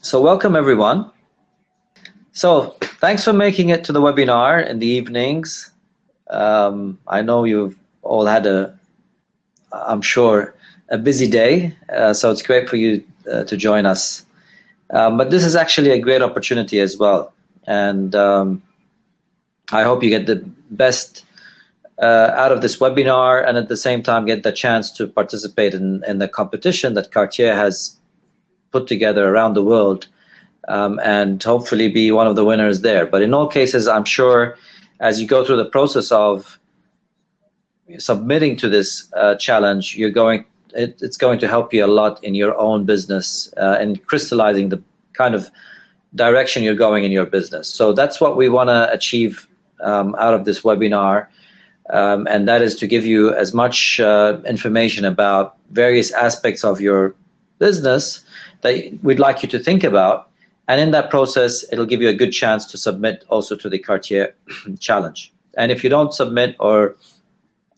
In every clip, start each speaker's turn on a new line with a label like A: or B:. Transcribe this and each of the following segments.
A: So welcome everyone. So thanks for making it to the webinar in the evenings. I know you've all had I'm sure, a busy day, so it's great for you to join us. But this is actually a great opportunity as well, and I hope you get the best out of this webinar, and at the same time get the chance to participate in the competition that Cartier has put together around the world, and hopefully be one of the winners there. But in all cases, I'm sure as you go through the process of submitting to this challenge, it's going to help you a lot in your own business and crystallizing the kind of direction you're going in your business. So that's what we want to achieve out of this webinar, and that is to give you as much information about various aspects of your business that we'd like you to think about. And in that process, it'll give you a good chance to submit also to the Cartier challenge. And if you don't submit, or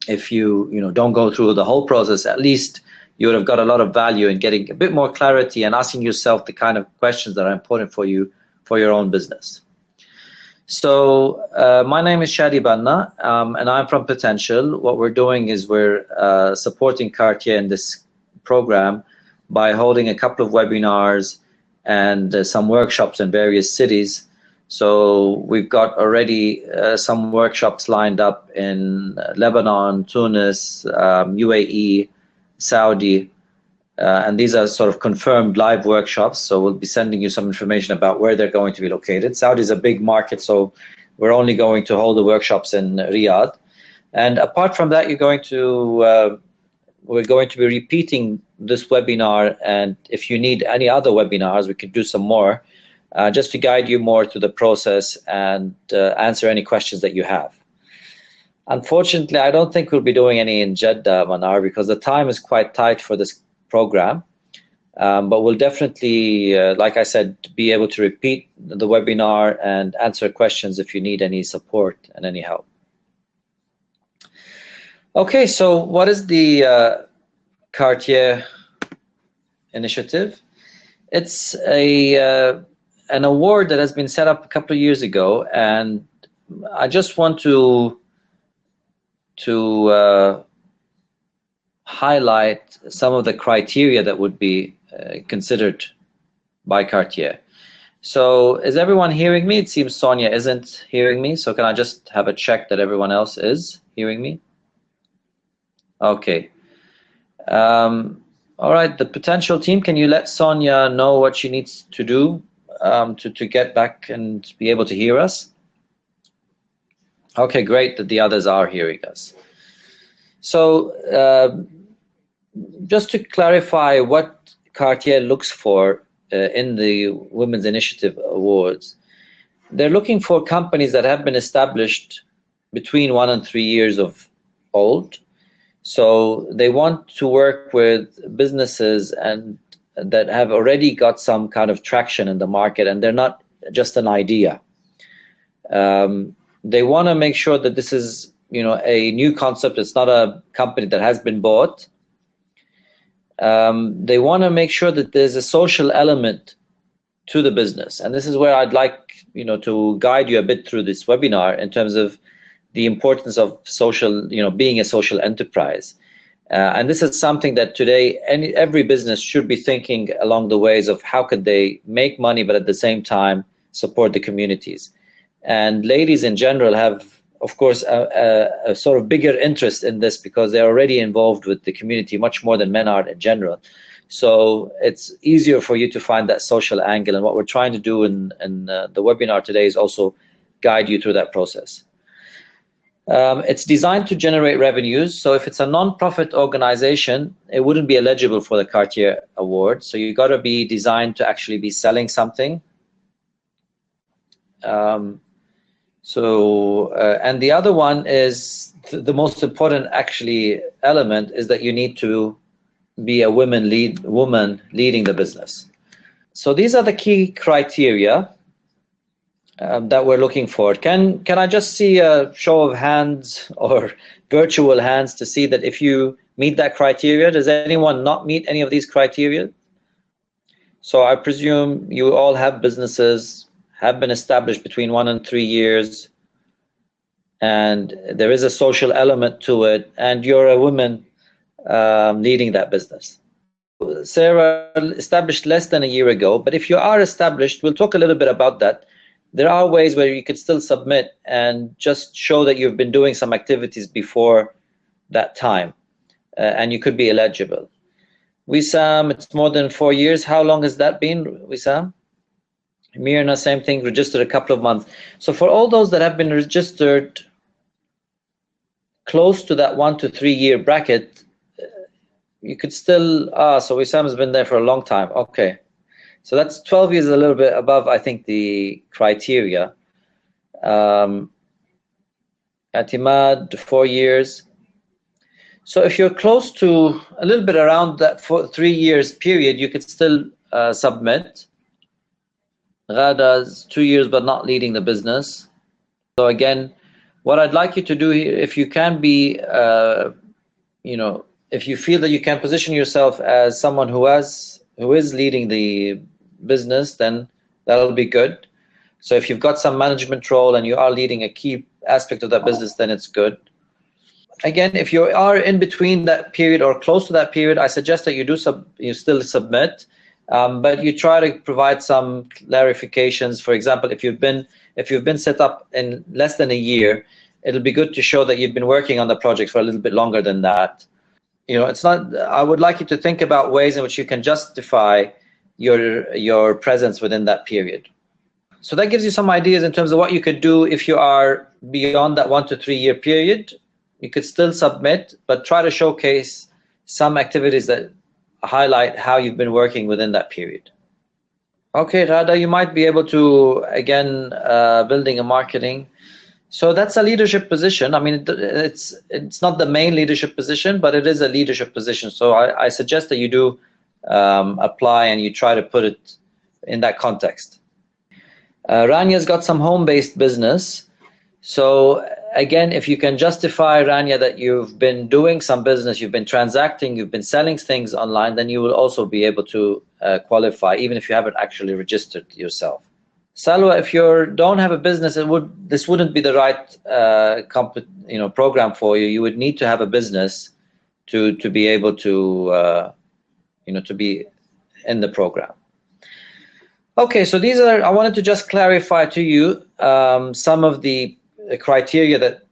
A: if you don't go through the whole process, at least you would have got a lot of value in getting a bit more clarity and asking yourself the kind of questions that are important for you for your own business. So my name is Shadi Banna, and I'm from Potential. What we're doing is we're supporting Cartier in this program by holding a couple of webinars and some workshops in various cities. So we've got already some workshops lined up in Lebanon, Tunis, UAE, Saudi, and these are sort of confirmed live workshops. So we'll be sending you some information about where they're going to be located. Saudi is a big market, so we're only going to hold the workshops in Riyadh. And apart from that, we're going to be repeating this webinar, and if you need any other webinars, we could do some more, just to guide you more through the process and answer any questions that you have. Unfortunately, I don't think we'll be doing any in Jeddah, Manar, because the time is quite tight for this program. But we'll definitely, like I said, be able to repeat the webinar and answer questions if you need any support and any help. Okay, so what is the Cartier initiative? It's an award that has been set up a couple of years ago, and I just want to highlight some of the criteria that would be considered by Cartier. So is everyone hearing me? It seems Sonia isn't hearing me, so can I just have a check that everyone else is hearing me? Okay. All right, the Potential team, can you let Sonia know what she needs to do to get back and be able to hear us? Okay, great that the others are hearing us. So just to clarify what Cartier looks for in the Women's Initiative Awards, they're looking for companies that have been established between 1 and 3 years of old. So they want to work with businesses and that have already got some kind of traction in the market, and they're not just an idea. They want to make sure that this is, a new concept. It's not a company that has been bought. They want to make sure that there's a social element to the business, and this is where I'd like, to guide you a bit through this webinar in terms of the importance of social, being a social enterprise. And this is something that today every business should be thinking along the ways of how could they make money, but at the same time support the communities. And ladies in general have, of course, a sort of bigger interest in this because they're already involved with the community much more than men are in general. So it's easier for you to find that social angle. And what we're trying to do in the webinar today is also guide you through that process. It's designed to generate revenues. So if it's a non-profit organization, it wouldn't be eligible for the Cartier Award. So you've got to be designed to actually be selling something. And the other one is the most important actually element is that you need to be a woman leading the business. So these are the key criteria that we're looking for. Can I just see a show of hands or virtual hands to see that if you meet that criteria? Does anyone not meet any of these criteria? So I presume you all have businesses, have been established between 1 and 3 years, and there is a social element to it, and you're a woman leading that business. Sarah established less than a year ago, but if you are established, we'll talk a little bit about that. There are ways where you could still submit and just show that you've been doing some activities before that time, and you could be eligible. Wissam, it's more than 4 years. How long has that been, Wissam? Mirna, same thing, registered a couple of months. So for all those that have been registered close to that 1 to 3 year bracket, you could still, so Wissam has been there for a long time. Okay. So that's 12 years, a little bit above, I think, the criteria. Atimad, 4 years. So if you're close to a little bit around that 3 years period, you could still submit. Ghada's 2 years, but not leading the business. So again, what I'd like you to do here, if you can be, if you feel that you can position yourself as someone who is leading the business, then that'll be good. So if you've got some management role and you are leading a key aspect of that business, then it's good. Again, if you are in between that period or close to that period, I suggest that you still submit, but you try to provide some clarifications. For example, if you've been set up in less than a year, it'll be good to show that you've been working on the project for a little bit longer than that. It's not. I would like you to think about ways in which you can justify your presence within that period. So that gives you some ideas in terms of what you could do if you are beyond that 1 to 3 year period. You could still submit, but try to showcase some activities that highlight how you've been working within that period. Okay, Rada, you might be able to, again, building and marketing. So that's a leadership position. I mean, it's not the main leadership position, but it is a leadership position. So I suggest that you do apply and you try to put it in that context. Ranya's got some home-based business. So again, if you can justify, Rania, that you've been doing some business, you've been transacting, you've been selling things online, then you will also be able to qualify, even if you haven't actually registered yourself. Salwa, if you don't have a business, this wouldn't be the right program for you. You would need to have a business to be able to to be in the program. Okay, so I wanted to just clarify to you some of the criteria that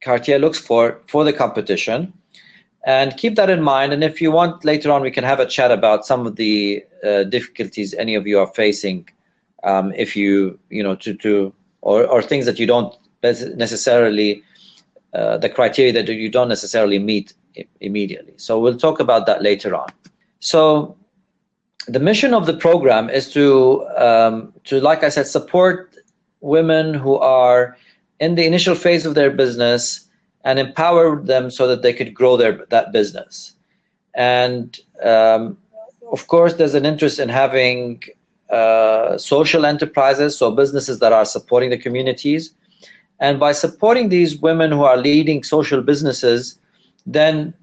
A: Cartier looks for the competition, and keep that in mind. And if you want, later on we can have a chat about some of the difficulties any of you are facing, if you or things that you don't necessarily the criteria that you don't necessarily meet immediately. So we'll talk about that later on. So the mission of the program is to like I said, support women who are in the initial phase of their business and empower them so that they could grow that business. And of course, there's an interest in having social enterprises, so businesses that are supporting the communities. And by supporting these women who are leading social businesses, then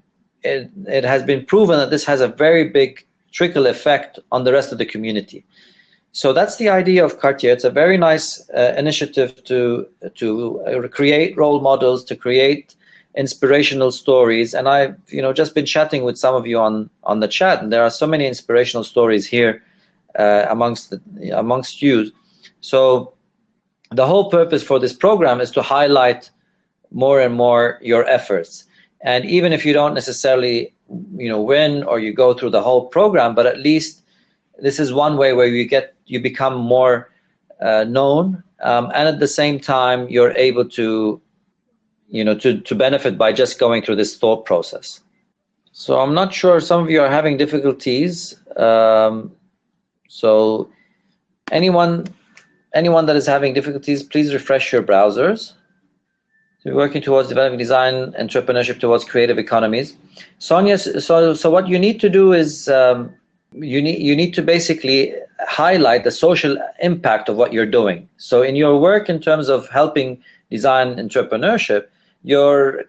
A: it has been proven that this has a very big trickle effect on the rest of the community. So that's the idea of Cartier. It's a very nice initiative to create role models, to create inspirational stories. And I've just been chatting with some of you on the chat, and there are so many inspirational stories here amongst you. So the whole purpose for this program is to highlight more and more your efforts. And even if you don't necessarily win or you go through the whole program, but at least this is one way where you become more known, and at the same time you're able to to benefit by just going through this thought process. So I'm not sure, some of you are having difficulties. So anyone that is having difficulties, please refresh your browsers. So we're working towards developing design entrepreneurship towards creative economies. Sonia, so what you need to do is you need to basically highlight the social impact of what you're doing. So in your work in terms of helping design entrepreneurship, you're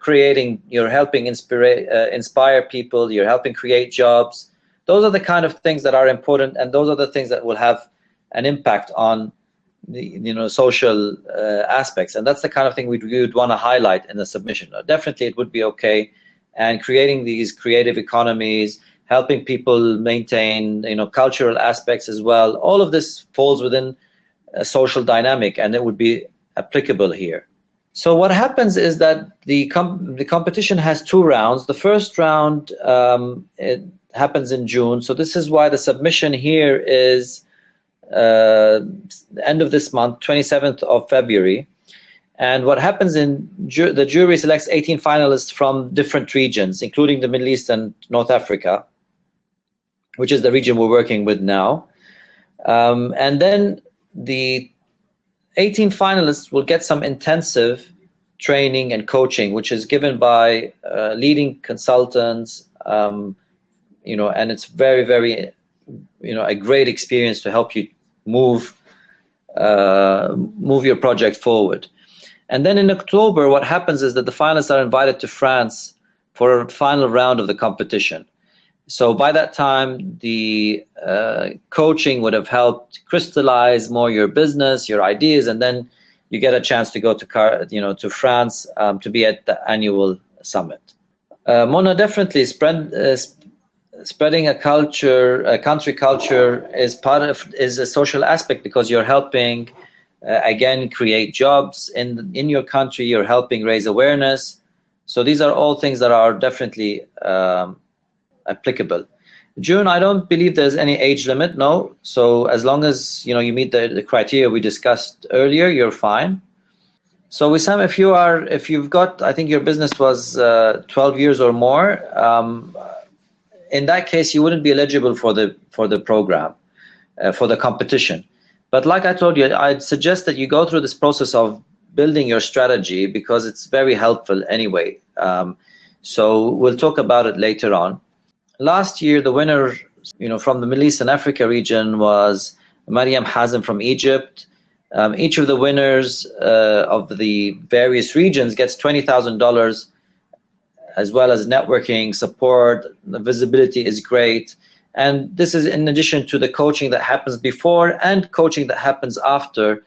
A: helping inspire people, you're helping create jobs, those are the kind of things that are important, and those are the things that will have an impact on the social aspects, and that's the kind of thing we would want to highlight in the submission. Definitely, it would be okay, and creating these creative economies, helping people maintain cultural aspects as well. All of this falls within a social dynamic, and it would be applicable here. So what happens is that the competition has 2 rounds. The first round it happens in June. So this is why the submission here is end of this month, 27th of February. And what happens in the jury selects 18 finalists from different regions, including the Middle East and North Africa, which is the region we're working with now. And then the 18 finalists will get some intensive training and coaching, which is given by leading consultants, and it's very, very, a great experience to help you move your project forward. And then in October, what happens is that the finalists are invited to France for a final round of the competition. So by that time, the coaching would have helped crystallize more your business, your ideas, and then you get a chance to go to France to be at the annual summit. Mona, definitely spreading a country culture is a social aspect, because you're helping again create jobs in your country. You're helping raise awareness. So these are all things that are definitely applicable. June, I don't believe there's any age limit, no. So as long as you meet the criteria we discussed earlier, you're fine. So Wissam, if you've got, I think your business was 12 years or more, in that case you wouldn't be eligible for the program, for the competition. But like I told you, I'd suggest that you go through this process of building your strategy, because it's very helpful anyway. So we'll talk about it later on. Last year, the winner, from the Middle East and Africa region was Mariam Hazem from Egypt. Each of the winners of the various regions gets $20,000, as well as networking support. The visibility is great. And this is in addition to the coaching that happens before and coaching that happens after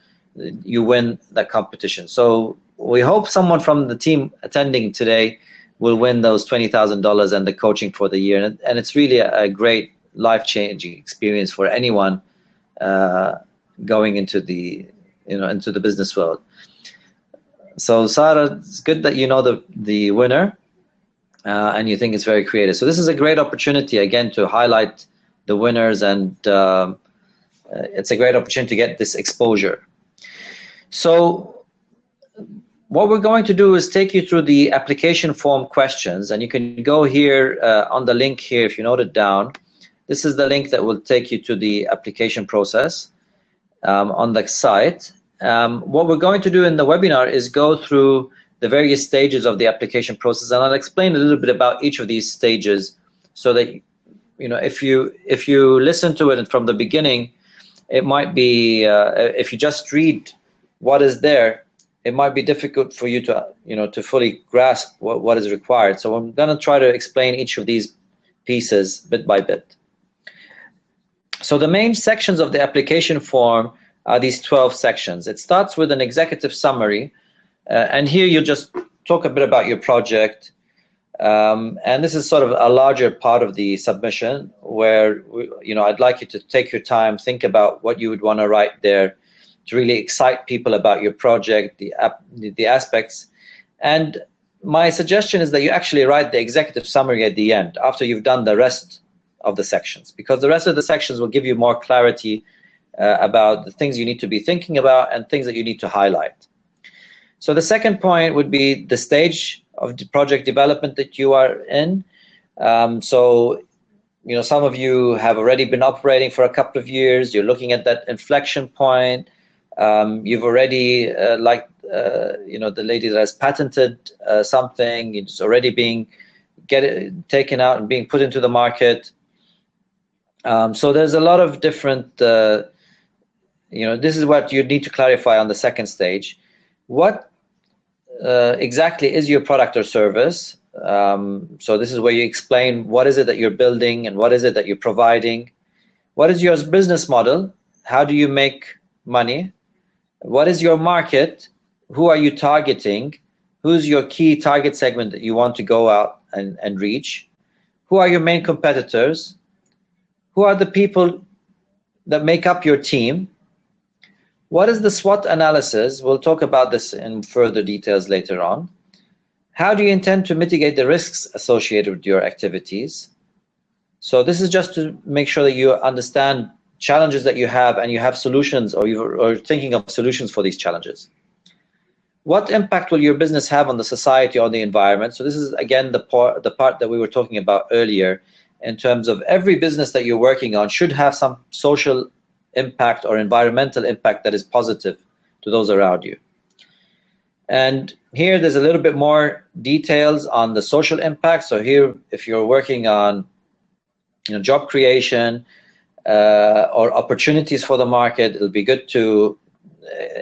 A: you win that competition. So we hope someone from the team attending today will win those $20,000 and the coaching for the year. And it's really a great life-changing experience for anyone going into the business world. So Sarah, it's good that you know the winner. And you think it's very creative. So this is a great opportunity, again, to highlight the winners, and it's a great opportunity to get this exposure. So what we're going to do is take you through the application form questions, and you can go here on the link here if you note it down. This is the link that will take you to the application process on the site. What we're going to do in the webinar is go through the various stages of the application process, and I'll explain a little bit about each of these stages, so that if you listen to it from the beginning, it might be if you just read what is there, it might be difficult for you to to fully grasp what is required. So I'm going to try to explain each of these pieces bit by bit. So the main sections of the application form are these 12 sections. It starts with an executive summary. And here you just talk a bit about your project. And this is sort of a larger part of the submission, where I'd like you to take your time, think about what you would want to write there to really excite people about your project, the aspects. And my suggestion is that you actually write the executive summary at the end, after you've done the rest of the sections, because the rest of the sections will give you more clarity about the things you need to be thinking about and things that you need to highlight. So the second point would be the stage of the project development that you are in. So, some of you have already been operating for a couple of years. You're looking at that inflection point. You've already, the lady that has patented something, it's already being taken out and being put into the market. So there's a lot of different, this is what you need to clarify on the second stage. What exactly is your product or service? So this is where you explain what is it that you're building and what is it that you're providing. What is your business model? How do you make money? What is your market? Who are you targeting? Who's your key target segment that you want to go out and reach? Who are your main competitors? Who are the people that make up your team? What is the SWOT analysis? We'll talk about this in further details later on. How do you intend to mitigate the risks associated with your activities? So this is just to make sure that you understand challenges that you have and you have solutions, or you're thinking of solutions for these challenges. What impact will your business have on the society or the environment? So this is again the part that we were talking about earlier, in terms of every business that you're working on should have some social impact or environmental impact that is positive to those around you. And here there's a little bit more details on the social impact. So here, if you're working on job creation or opportunities for the market, it'll be good to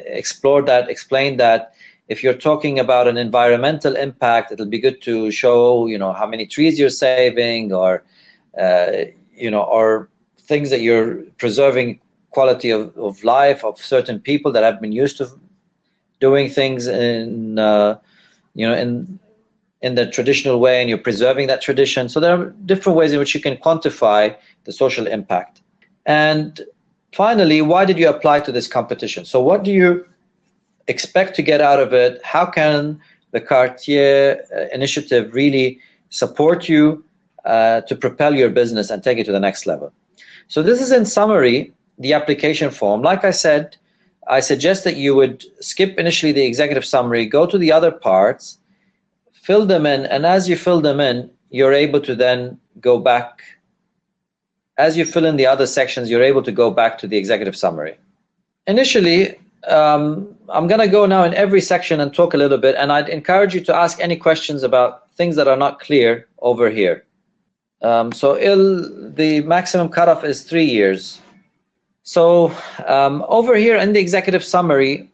A: explore that, explain that. If you're talking about an environmental impact, it'll be good to show how many trees you're saving, or or things that you're preserving quality of life of certain people that have been used to doing things in in the traditional way, and you're preserving that tradition. So there are different ways in which you can quantify the social impact. And finally, why did you apply to this competition? So what do you expect to get out of it? How can the Cartier initiative really support you to propel your business and take it to the next level? So this is, in summary, the application form. Like I said, I suggest that you would skip initially the executive summary, go to the other parts, fill them in, and as you fill them in, you're able to then go back. As you fill in the other sections, you're able to go back to the executive summary. Initially, I'm going to go now in every section and talk a little bit, and I'd encourage you to ask any questions about things that are not clear over here. So the maximum cutoff is 3 years. So over here in the executive summary,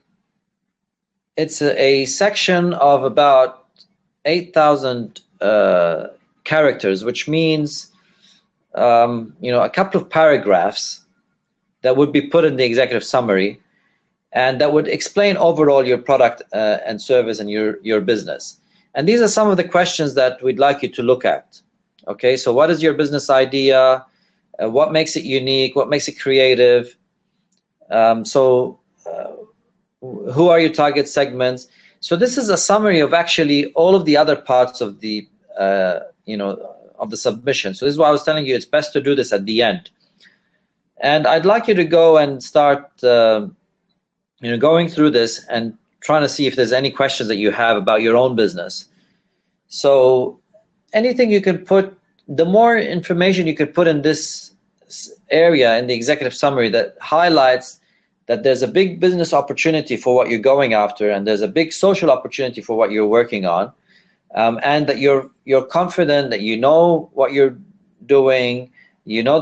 A: it's a section of about 8,000 characters, which means a couple of paragraphs that would be put in the executive summary, and that would explain overall your product and service and your business. And these are some of the questions that we'd like you to look at. Okay, so what is your business idea? What makes it unique? What makes it creative? Who are your target segments? So this is a summary of actually all of the other parts of the of the submission. So this is why I was telling you it's best to do this at the end. And I'd like you to go and start going through this and trying to see if there's any questions that you have about your own business. So anything you can put, the more information you could put in this area in the executive summary that highlights that there's a big business opportunity for what you're going after, and there's a big social opportunity for what you're working on, and that you're confident that you know what you're doing, you know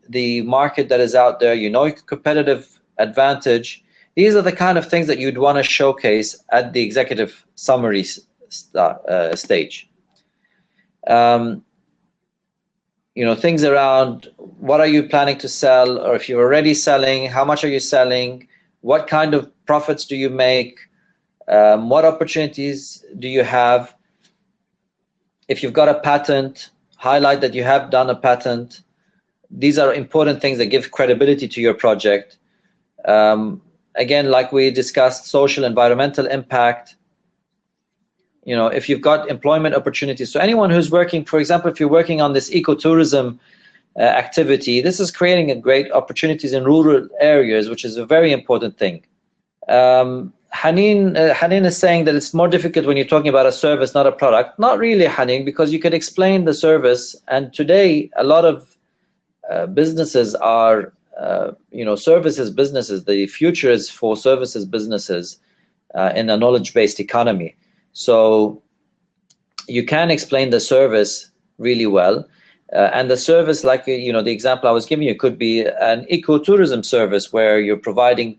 A: the market that is out there, you know your competitive advantage. These are the kind of things that you'd want to showcase at the executive summary stage. Things around what are you planning to sell, or if you're already selling, how much are you selling, what kind of profits do you make, what opportunities do you have. If you've got a patent, highlight that you have done a patent. These are important things that give credibility to your project. Again, like we discussed, social, environmental impact. If you've got employment opportunities. So anyone who's working, for example, if you're working on this ecotourism activity, this is creating a great opportunities in rural areas, which is a very important thing. Haneen is saying that it's more difficult when you're talking about a service, not a product. Not really, Haneen, because you could explain the service. And today, a lot of businesses are, services businesses. The future is for services businesses in a knowledge-based economy. So you can explain the service really well. And the service, like, the example I was giving you, could be an ecotourism service where you're providing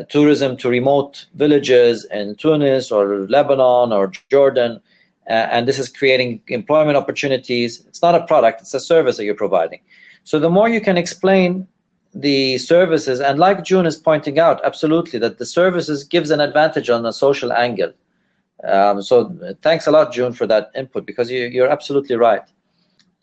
A: tourism to remote villages in Tunis or Lebanon or Jordan. and this is creating employment opportunities. It's not a product, it's a service that you're providing. So the more you can explain the services, and like June is pointing out, absolutely, that the services gives an advantage on the social angle. So thanks a lot, June, for that input, because you're absolutely right.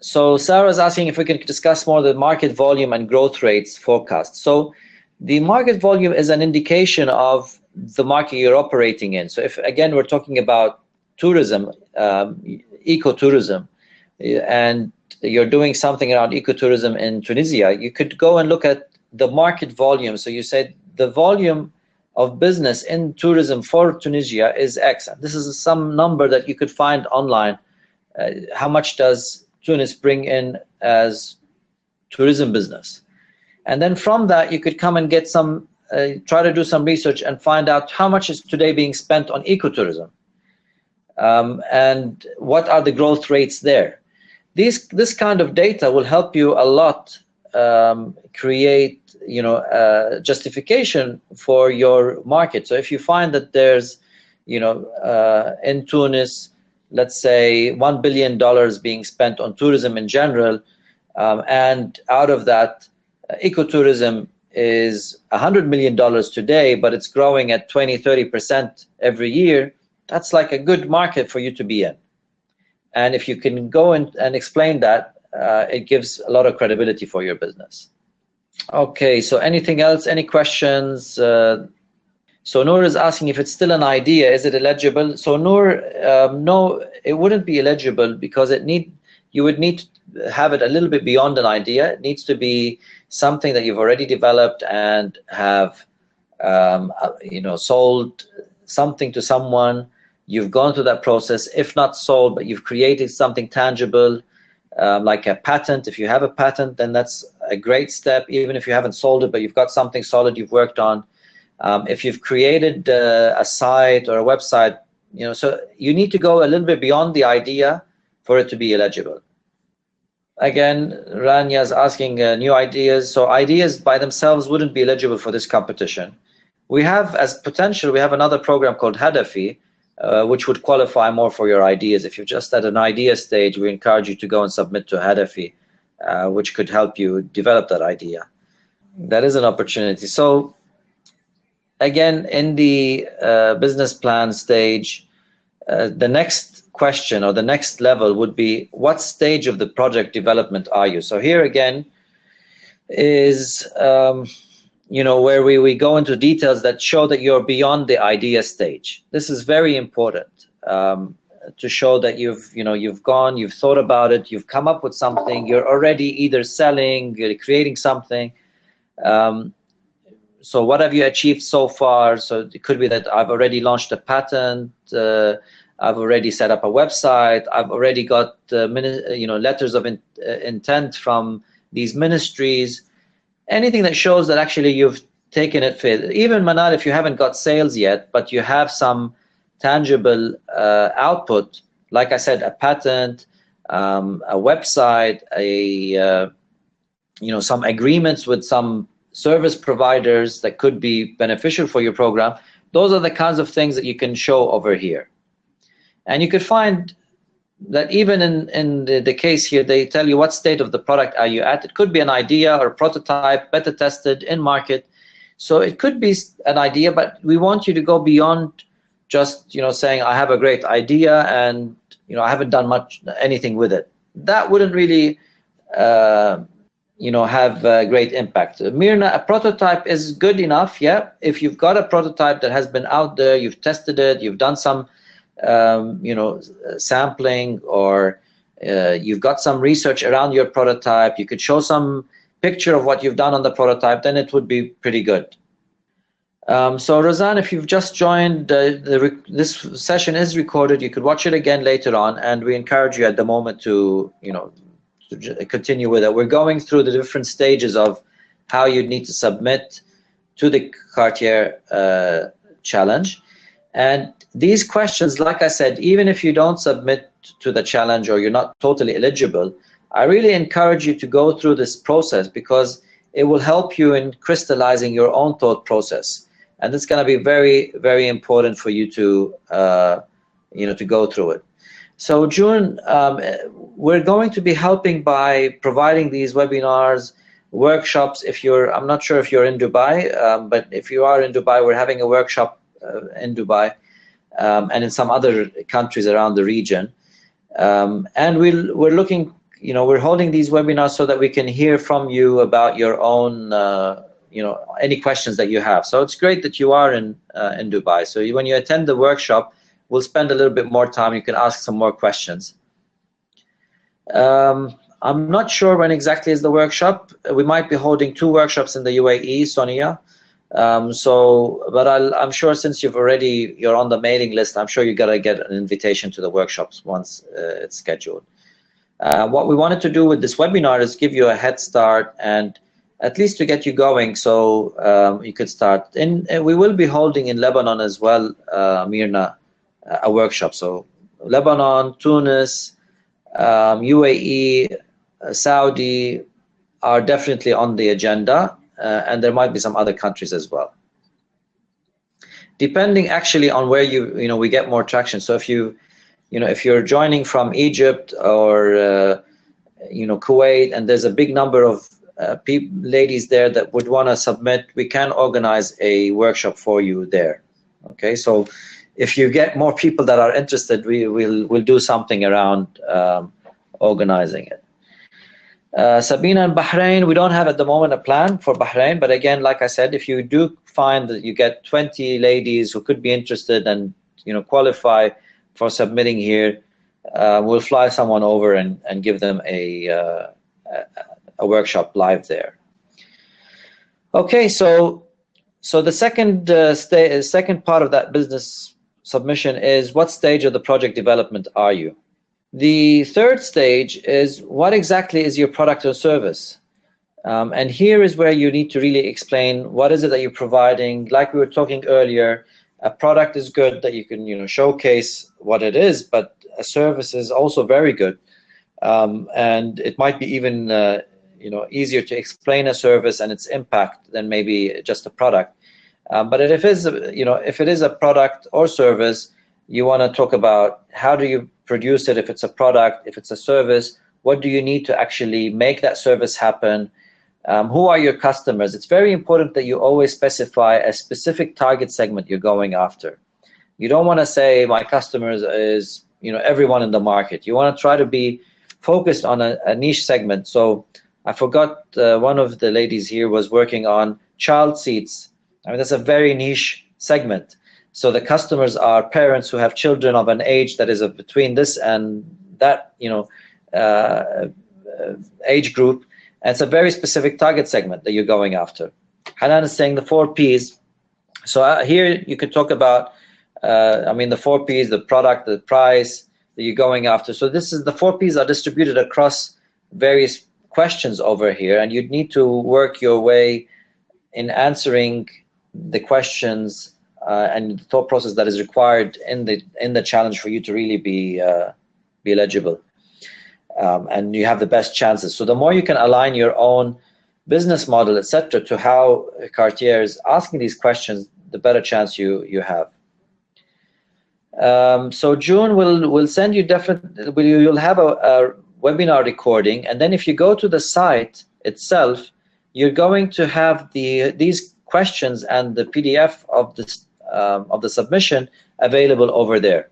A: So Sarah's asking if we can discuss more the market volume and growth rates forecast. So the market volume is an indication of the market you're operating in. So if, again, we're talking about tourism, ecotourism, and you're doing something around ecotourism in Tunisia, you could go and look at the market volume. So you said the volume of business in tourism for Tunisia is X. This is some number that you could find online. How much does Tunis bring in as tourism business? And then from that, you could come and get some, try to do some research and find out how much is today being spent on ecotourism, and what are the growth rates there. This kind of data will help you a lot create, justification for your market. So if you find that there's, in Tunis, let's say $1 billion being spent on tourism in general, and out of that, ecotourism is $100 million today, but it's growing at 20–30% every year, that's like a good market for you to be in. And if you can go and explain that, it gives a lot of credibility for your business. Okay, so anything else? Any questions? So Noor is asking if it's still an idea, is it eligible? So Noor, no, it wouldn't be eligible, because you would need to have it a little bit beyond an idea. It needs to be something that you've already developed and have sold something to someone. You've gone through that process, if not sold, but you've created something tangible, like a patent. If you have a patent, then that's a great step, even if you haven't sold it, but you've got something solid you've worked on. If you've created a site or a website, so you need to go a little bit beyond the idea for it to be eligible. Again, Rania is asking new ideas. So ideas by themselves wouldn't be eligible for this competition. We have as potential, we have another program called Hadafi, which would qualify more for your ideas. If you're just at an idea stage, we encourage you to go and submit to Hadafi, which could help you develop that idea. That is an opportunity. So again, in the business plan stage, the next question or the next level would be, what stage of the project development are you? So here again is where we go into details that show that you're beyond the idea stage. This is very important, to show that you've gone, you've thought about it, you've come up with something, you're already either selling, you're creating something. So what have you achieved so far? So it could be that I've already launched a patent, I've already set up a website, I've already got letters of intent from these ministries. Anything that shows that actually you've taken it further. Even Manal, if you haven't got sales yet, but you have some tangible output, like I said, a patent, a website, some agreements with some service providers that could be beneficial for your program. Those are the kinds of things that you can show over here. And you could find that even in the case here, they tell you what state of the product are you at. It could be an idea or a prototype, beta tested, in market. So it could be an idea, but we want you to go beyond just saying I have a great idea and I haven't done anything with it. That wouldn't really have a great impact. Mirna, a prototype is good enough, yeah. If you've got a prototype that has been out there, you've tested it, you've done some sampling, or you've got some research around your prototype, you could show some picture of what you've done on the prototype, then it would be pretty good. So Razan, if you've just joined, this session is recorded. You could watch it again later on, and we encourage you at the moment to to continue with it. We're going through the different stages of how you need to submit to the Cartier challenge. And these questions, like I said, even if you don't submit to the challenge or you're not totally eligible, I really encourage you to go through this process, because it will help you in crystallizing your own thought process. And it's going to be very, very important for you to, to go through it. So June, we're going to be helping by providing these webinars, workshops. I'm not sure if you're in Dubai, but if you are in Dubai, we're having a workshop in Dubai and in some other countries around the region. And we're looking, we're holding these webinars so that we can hear from you about your own, any questions that you have. So it's great that you are in Dubai. So when you attend the workshop, we'll spend a little bit more time. You can ask some more questions. I'm not sure when exactly is the workshop. We might be holding 2 workshops in the UAE, Sonia. But I'm sure since you're on the mailing list, I'm sure you gotta get an invitation to the workshops once it's scheduled. What we wanted to do with this webinar is give you a head start and at least to get you going, so you could start. We will be holding in Lebanon as well, Mirna, a workshop. So Lebanon, Tunis, UAE, Saudi are definitely on the agenda, and there might be some other countries as well. Depending actually on where we get more traction. So if if you're joining from Egypt or Kuwait, and there's a big number of ladies there that would want to submit, we can organize a workshop for you there. Okay, so if you get more people that are interested, we'll do something around organizing it. Sabina and Bahrain, we don't have at the moment a plan for Bahrain, but again, like I said, if you do find that you get 20 ladies who could be interested and qualify for submitting here, we'll fly someone over and give them a workshop live there. Okay, so the second part of that business submission is, what stage of the project development are you? The third stage is, what exactly is your product or service? And here is where you need to really explain what is it that you're providing. Like we were talking earlier, a product is good that you can showcase what it is, but a service is also very good. And it might be even easier to explain a service and its impact than maybe just a product. But if it is a product or service, you want to talk about how do you produce it. If it's a product, if it's a service, what do you need to actually make that service happen? Who are your customers? It's very important that you always specify a specific target segment you're going after. You don't want to say my customers is everyone in the market. You want to try to be focused on a niche segment. So I forgot, one of the ladies here was working on child seats. I mean, that's a very niche segment. So the customers are parents who have children of an age that is between this and that, age group. And it's a very specific target segment that you're going after. Hanan is saying the 4 Ps. So here you could talk about, the 4 Ps, the product, the price that you're going after. So the 4 Ps are distributed across various questions over here, and you'd need to work your way in answering the questions and the thought process that is required in the challenge for you to really be eligible, and you have the best chances. So the more you can align your own business model, etc., to how Cartier is asking these questions, the better chance you have. So June will send you you'll have a webinar recording, and then if you go to the site itself, you're going to have these questions and the PDF of the submission available over there.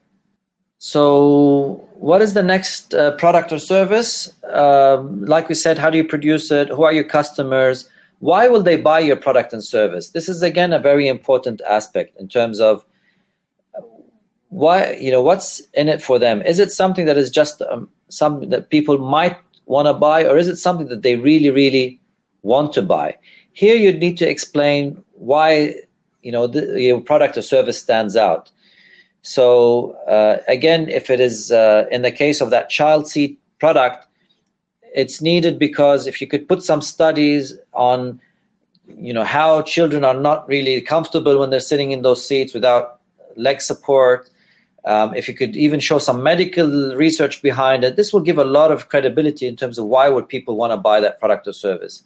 A: So what is the next product or service? Like we said, how do you produce it? Who are your customers? Why will they buy your product and service? This is again a very important aspect in terms of why, what's in it for them. Is it something that is just something that people might want to buy, or is it something that they really, really want to buy? Here you'd need to explain why your product or service stands out. So again, if it is in the case of that child seat product, it's needed because if you could put some studies on how children are not really comfortable when they're sitting in those seats without leg support, if you could even show some medical research behind it, this will give a lot of credibility in terms of why would people want to buy that product or service.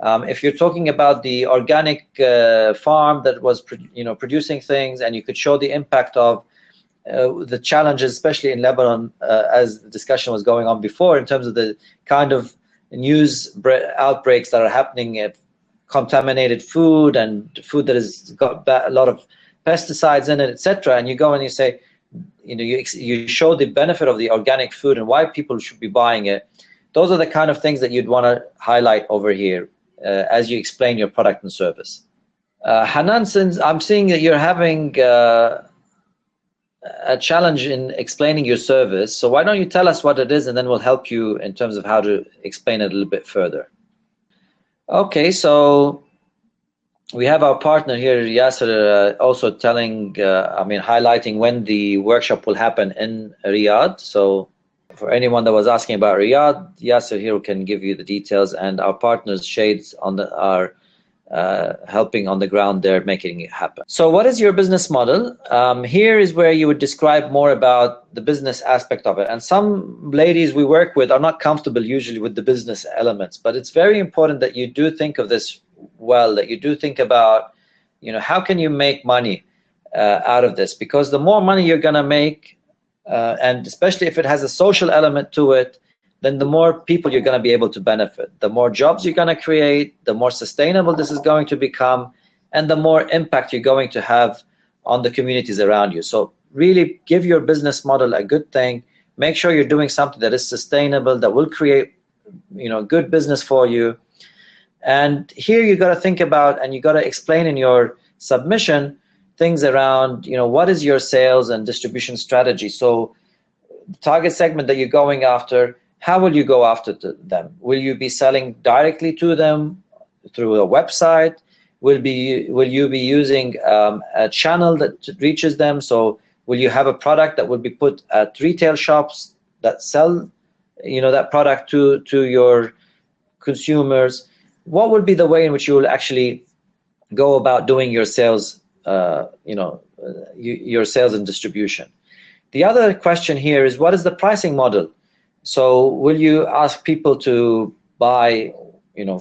A: If you're talking about the organic farm that was producing things, and you could show the impact of the challenges, especially in Lebanon, as the discussion was going on before, in terms of the kind of news outbreaks that are happening at contaminated food and food that has got a lot of pesticides in it, etc. And you go and you say, you show the benefit of the organic food and why people should be buying it. Those are the kind of things that you'd want to highlight over here as you explain your product and service. Hanan, since I'm seeing that you're having a challenge in explaining your service, so why don't you tell us what it is, and then we'll help you in terms of how to explain it a little bit further. Okay, so we have our partner here, Yasser, also telling, highlighting when the workshop will happen in Riyadh. So for anyone that was asking about Riyadh, Yasser here can give you the details, and our partners, Shades, are helping on the ground there, making it happen. So what is your business model? Here is where you would describe more about the business aspect of it. And some ladies we work with are not comfortable usually with the business elements, but it's very important that you do think of this well, that you do think about, how can you make money out of this? Because the more money you're going to make, and especially if it has a social element to it, then the more people you're going to be able to benefit. The more jobs you're going to create, the more sustainable this is going to become, and the more impact you're going to have on the communities around you. So really give your business model a good thing. Make sure you're doing something that is sustainable, that will create, good business for you. And here you got to think about, and you got to explain in your submission things around, what is your sales and distribution strategy? So the target segment that you're going after, how will you go after them? Will you be selling directly to them through a website? Will you be using a channel that reaches them? So will you have a product that will be put at retail shops that sell, that product to your consumers? What would be the way in which you will actually go about doing your sales, your sales and distribution? The other question here is, what is the pricing model? So will you ask people to buy,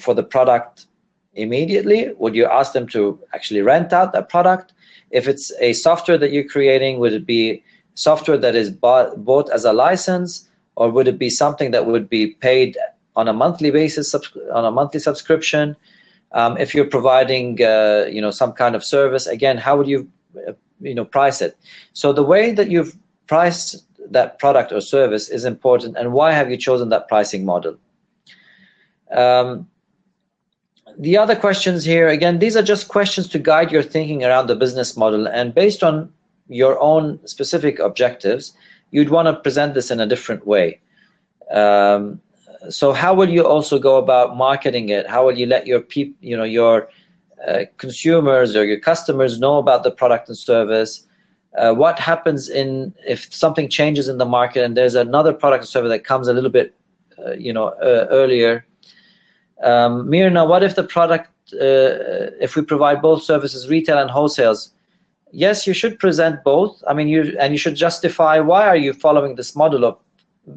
A: for the product immediately? Would you ask them to actually rent out that product? If it's a software that you're creating, would it be software that is bought as a license, or would it be something that would be paid on a monthly basis, on a monthly subscription? If you're providing, some kind of service, again, how would you, price it? So the way that you've priced that product or service is important, and why have you chosen that pricing model? The other questions here, again, these are just questions to guide your thinking around the business model, and based on your own specific objectives, you'd want to present this in a different way. So how will you also go about marketing it? How will you let your consumers or your customers know about the product and service? What happens if something changes in the market and there's another product or service that comes a little bit, earlier? Mirna, what if the product, if we provide both services, retail and wholesales? Yes, you should present both. I mean, you should justify why are you following this model of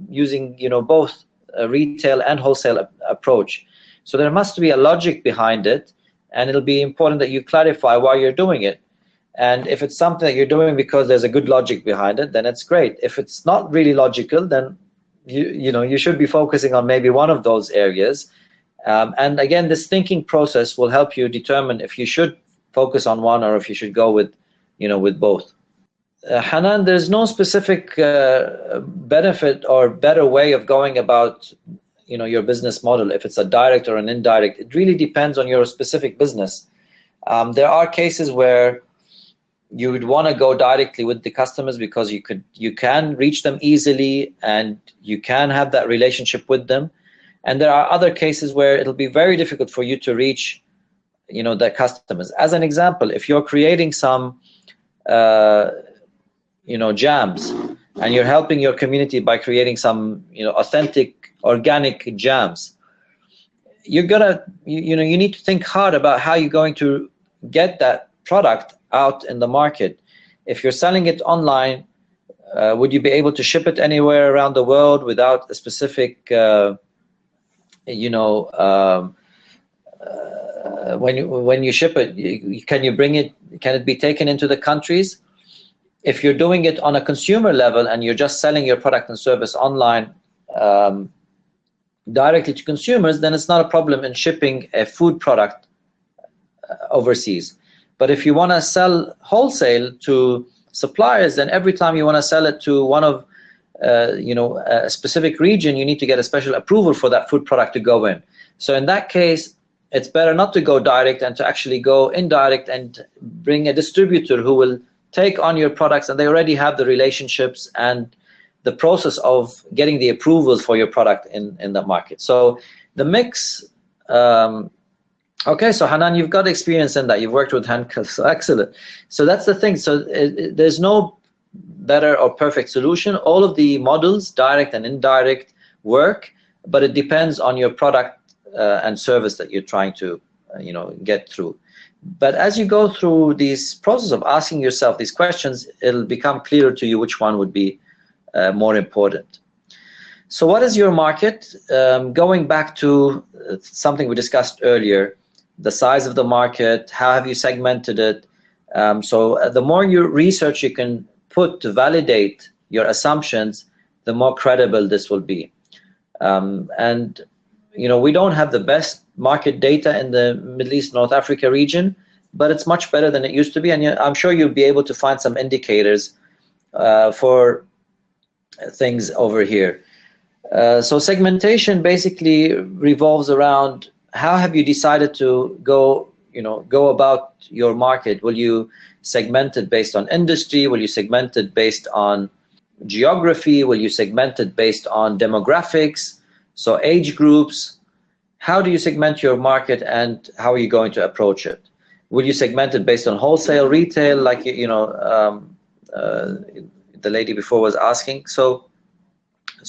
A: using, both a retail and wholesale approach. So there must be a logic behind it, and it'll be important that you clarify why you're doing it. And if it's something that you're doing because there's a good logic behind it, then it's great. If it's not really logical, then you should be focusing on maybe one of those areas. And again, this thinking process will help you determine if you should focus on one or if you should go with both. Hanan, there's no specific benefit or better way of going about your business model, if it's a direct or an indirect. It really depends on your specific business. There are cases where you would want to go directly with the customers because you can reach them easily and you can have that relationship with them. And there are other cases where it'll be very difficult for you to reach the customers. As an example, if you're creating some jams, and you're helping your community by creating some authentic organic jams, you need to think hard about how you're going to get that product out in the market. If you're selling it online, would you be able to ship it anywhere around the world without a specific when you ship it, can you bring it, can it be taken into the countries? If you're doing it on a consumer level and you're just selling your product and service online directly to consumers, then it's not a problem in shipping a food product overseas. But if you want to sell wholesale to suppliers, then every time you want to sell it to one of a specific region, you need to get a special approval for that food product to go in. So in that case, it's better not to go direct and to actually go indirect and bring a distributor who will take on your products, and they already have the relationships and the process of getting the approvals for your product in the market. So the mix, okay, so Hanan, you've got experience in that. You've worked with Henkel, so excellent. So that's the thing. So there's no better or perfect solution. All of the models, direct and indirect, work, but it depends on your product and service that you're trying to get through. But as you go through this process of asking yourself these questions, it'll become clearer to you which one would be more important. So what is your market? Going back to something we discussed earlier, the size of the market, how have you segmented it? So the more research you can put to validate your assumptions, the more credible this will be. And we don't have the best market data in the Middle East, North Africa region, but it's much better than it used to be. And I'm sure you'll be able to find some indicators for things over here. So segmentation basically revolves around how have you decided to go about your market. Will you segment it based on industry? Will you segment it based on geography? Will you segment it based on demographics? So age groups. How do you segment your market, and how are you going to approach it? Will you segment it based on wholesale, retail, like the lady before was asking? So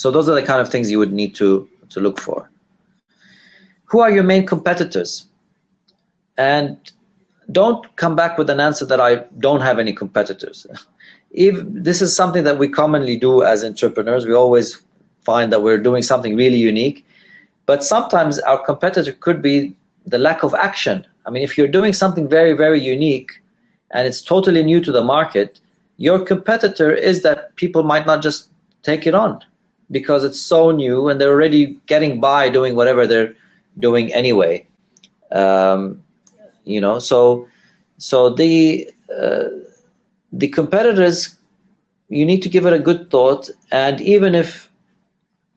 A: those are the kind of things you would need to look for. Who are your main competitors? And don't come back with an answer that I don't have any competitors. This is something that we commonly do as entrepreneurs. We always find that we're doing something really unique, but sometimes our competitor could be the lack of action. I mean, if you're doing something very, very unique and it's totally new to the market, your competitor is that people might not just take it on because it's so new and they're already getting by doing whatever they're doing anyway. So the competitors, you need to give it a good thought, and even if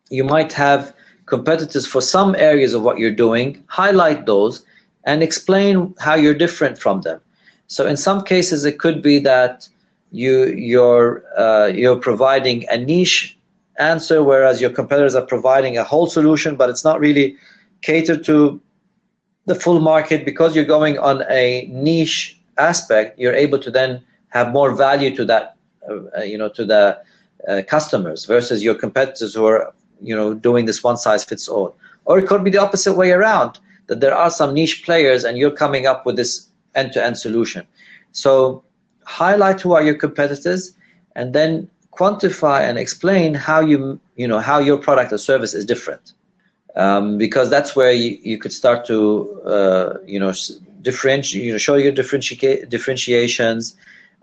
A: you might have competitors for some areas of what you're doing, highlight those and explain how you're different from them. So in some cases, it could be that you're providing a niche answer, whereas your competitors are providing a whole solution, but it's not really catered to the full market. Because you're going on a niche aspect, you're able to then have more value to that, to the customers, versus your competitors who are doing this one size fits all. Or it could be the opposite way around, that there are some niche players and you're coming up with this end-to-end solution. So highlight who are your competitors, and then quantify and explain how how your product or service is different, because that's where you could start to differentiate, show your differentiations.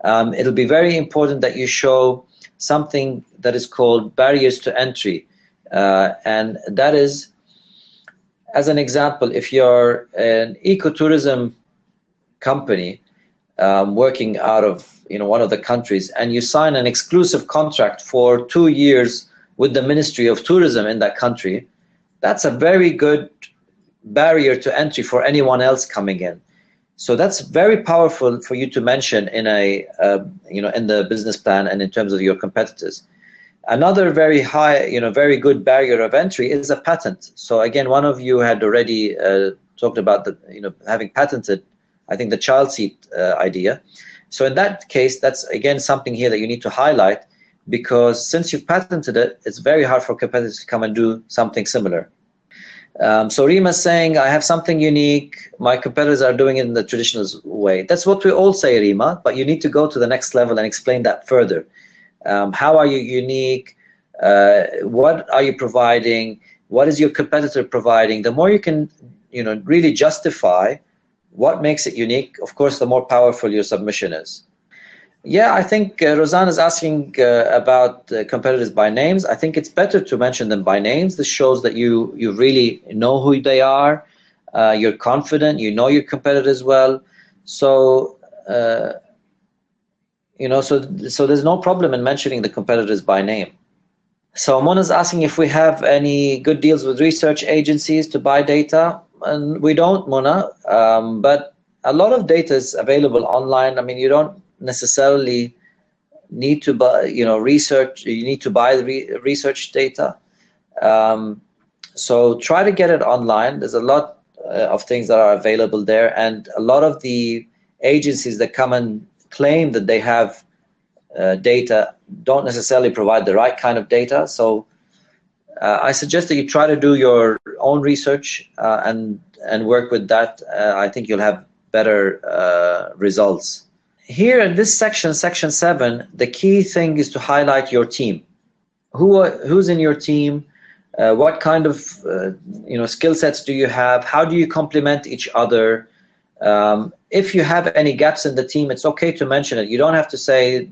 A: It'll be very important that you show something that is called barriers to entry. And that is, as an example, if you're an ecotourism company working out of one of the countries, and you sign an exclusive contract for 2 years with the Ministry of Tourism in that country, that's a very good barrier to entry for anyone else coming in. So that's very powerful for you to mention in in the business plan and in terms of your competitors. Another very high, very good barrier of entry is a patent. So again, one of you had already talked about having patented, I think, the child seat idea. So in that case, that's again something here that you need to highlight, because since you've patented it, it's very hard for competitors to come and do something similar. So Rima's saying, I have something unique, my competitors are doing it in the traditional way. That's what we all say, Rima, but you need to go to the next level and explain that further. How are you unique? What are you providing? What is your competitor providing? The more you can, really justify what makes it unique, of course, the more powerful your submission is. Yeah, I think Rosanne is asking about competitors by names. I think it's better to mention them by names. This shows that you really know who they are. You're confident. You know your competitors well. So so there's no problem in mentioning the competitors by name. So Mona's asking if we have any good deals with research agencies to buy data, and we don't, Mona. But a lot of data is available online. I mean, you don't necessarily need to buy, research. You need to buy the research data. So try to get it online. There's a lot of things that are available there, and a lot of the agencies that come and claim that they have data don't necessarily provide the right kind of data. So I suggest that you try to do your own research and work with that. I think you'll have better results. Here in this section, section 7, the key thing is to highlight your team. Who's in your team? What kind of skill sets do you have? How do you complement each other? If you have any gaps in the team, it's okay to mention it. You don't have to say,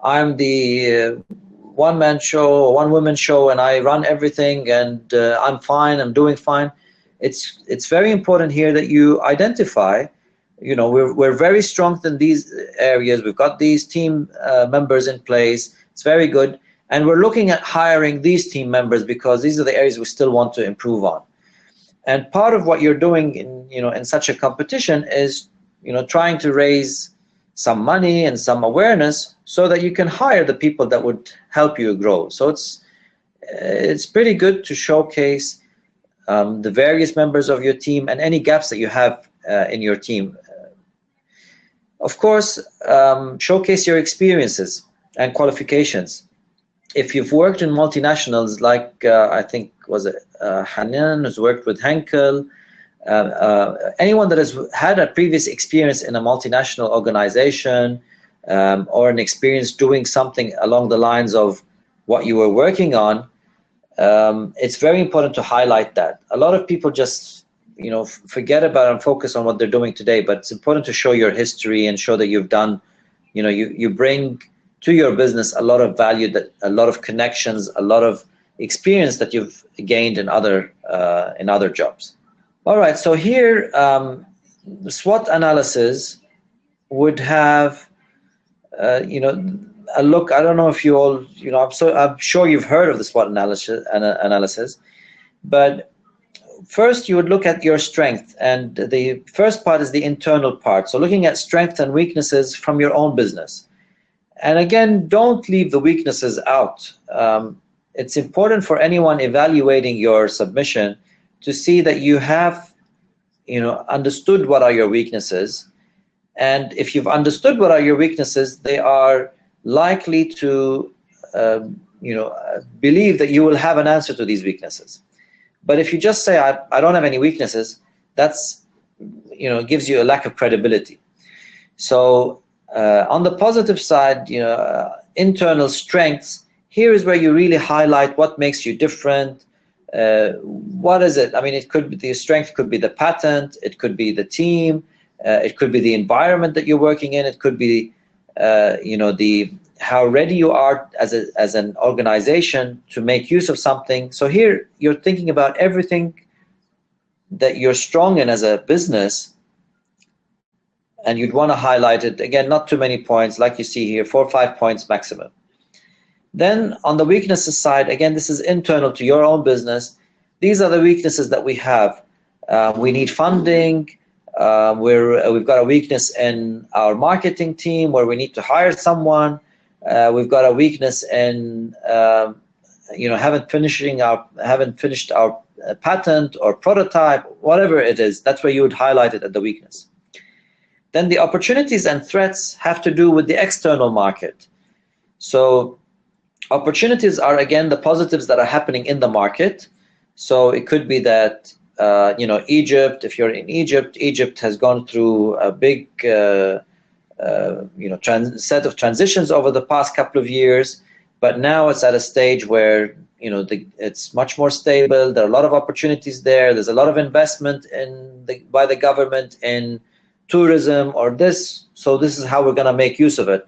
A: I'm the one-man show or one-woman show and I run everything and I'm fine, I'm doing fine. It's very important here that you identify, we're very strong in these areas. We've got these team members in place. It's very good. And we're looking at hiring these team members because these are the areas we still want to improve on. And part of what you're doing in such a competition is trying to raise some money and some awareness so that you can hire the people that would help you grow. So it's pretty good to showcase the various members of your team and any gaps that you have in your team. Of course, showcase your experiences and qualifications. If you've worked in multinationals, like I think was it Hanan, who's worked with Henkel, anyone that has had a previous experience in a multinational organization or an experience doing something along the lines of what you were working on, it's very important to highlight that. A lot of people just forget about and focus on what they're doing today, but it's important to show your history and show that you've done, you bring to your business a lot of value, that a lot of connections, a lot of experience that you've gained in other jobs. All right, so here the SWOT analysis would have a look. I don't know if you all, I'm sure you've heard of the SWOT analysis, but first you would look at your strength, and the first part is the internal part. So looking at strengths and weaknesses from your own business. And again, don't leave the weaknesses out. It's important for anyone evaluating your submission to see that you have, understood what are your weaknesses. And if you've understood what are your weaknesses, they are likely to, believe that you will have an answer to these weaknesses. But if you just say, I don't have any weaknesses, that's, gives you a lack of credibility. So on the positive side, internal strengths, here is where you really highlight what makes you different. What is it? I mean, it could be the strength, could be the patent, it could be the team, it could be the environment that you're working in, it could be, how ready you are as an organization to make use of something. So here you're thinking about everything that you're strong in as a business, and you'd want to highlight it. Again, not too many points, like you see here, 4 or 5 points maximum. Then on the weaknesses side, again, this is internal to your own business. These are the weaknesses that we have. We need funding. We've got a weakness in our marketing team where we need to hire someone. We've got a weakness in haven't finished our patent or prototype, whatever it is. That's where you would highlight it at the weakness. Then the opportunities and threats have to do with the external market. So opportunities are, again, the positives that are happening in the market. So it could be that, Egypt, if you're in Egypt, Egypt has gone through a big, set of transitions over the past couple of years, but now it's at a stage where, it's much more stable. There are a lot of opportunities there. There's a lot of investment by the government in tourism or this. So this is how we're going to make use of it.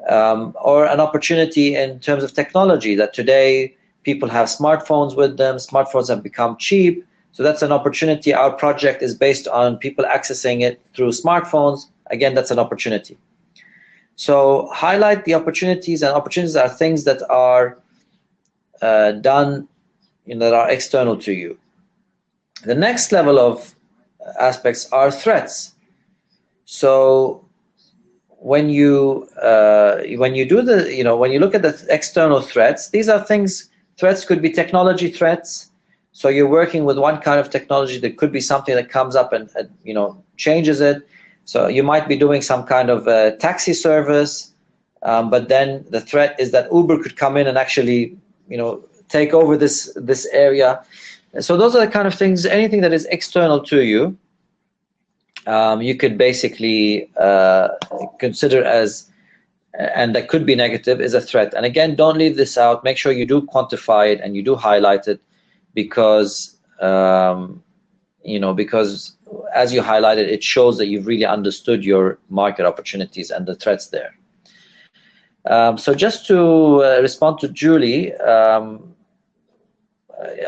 A: or an opportunity in terms of technology, that today people have smartphones with them, smartphones have become cheap, so that's an opportunity. Our project is based on people accessing it through smartphones. Again, that's an opportunity. So highlight the opportunities, and opportunities are things that are done, that are external to you. The next level of aspects are threats. So when you do the, when you look at the external threats, these are things. Threats could be technology threats. So you're working with one kind of technology, that could be something that comes up and changes it. So you might be doing some kind of taxi service, but then the threat is that Uber could come in and actually take over this area. So those are the kind of things. Anything that is external to you, you could basically consider as, and that could be negative, is a threat. And again, don't leave this out. Make sure you do quantify it and you do highlight it, because because as you highlight it, it shows that you've really understood your market opportunities and the threats there. So just to respond to Julie,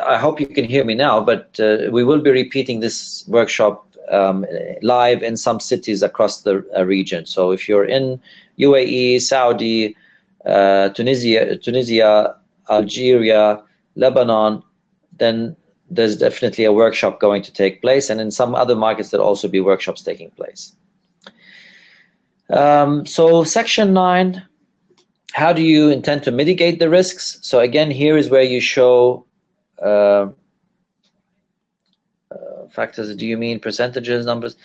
A: I hope you can hear me now, but we will be repeating this workshop live in some cities across the region. So if you're in UAE, Saudi, Tunisia, Algeria, Lebanon, then there's definitely a workshop going to take place, and in some other markets there'll also be workshops taking place. So section 9, how do you intend to mitigate the risks? So again, here is where you show factors. Do you mean percentages, numbers?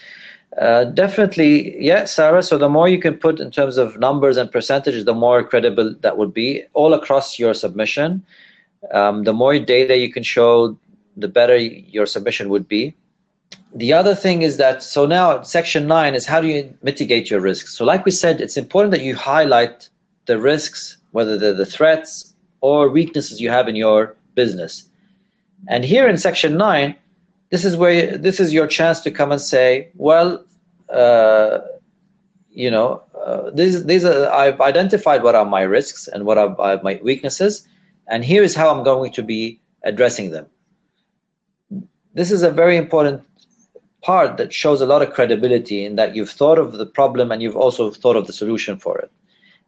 A: Definitely, yeah, Sarah. So the more you can put in terms of numbers and percentages, the more credible that would be all across your submission. The more data you can show, the better your submission would be. The other thing is that, so now section 9 is how do you mitigate your risks? So like we said, it's important that you highlight the risks, whether they're the threats or weaknesses you have in your business. And here in section 9, this is your chance to come and say, well, these are, I've identified what are my risks and what are my weaknesses, and here is how I'm going to be addressing them. This is a very important part that shows a lot of credibility in that you've thought of the problem and you've also thought of the solution for it.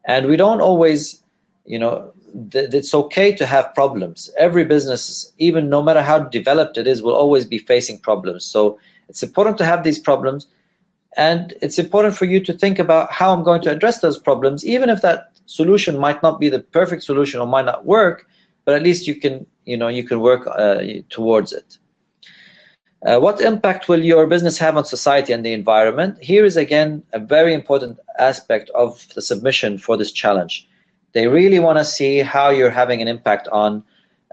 A: And we don't always, it's okay to have problems. Every business, even no matter how developed it is, will always be facing problems. So it's important to have these problems, and it's important for you to think about how I'm going to address those problems, even if that solution might not be the perfect solution or might not work, but at least you can work towards it. What impact will your business have on society and the environment? Here is again a very important aspect of the submission for this challenge. They really want to see how you're having an impact on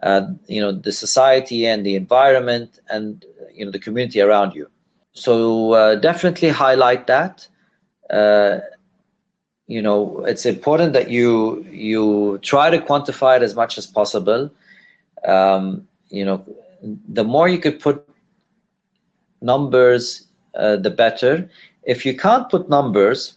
A: the society and the environment and the community around you. So definitely highlight that. It's important that you try to quantify it as much as possible. The more you could put numbers, the better. If you can't put numbers,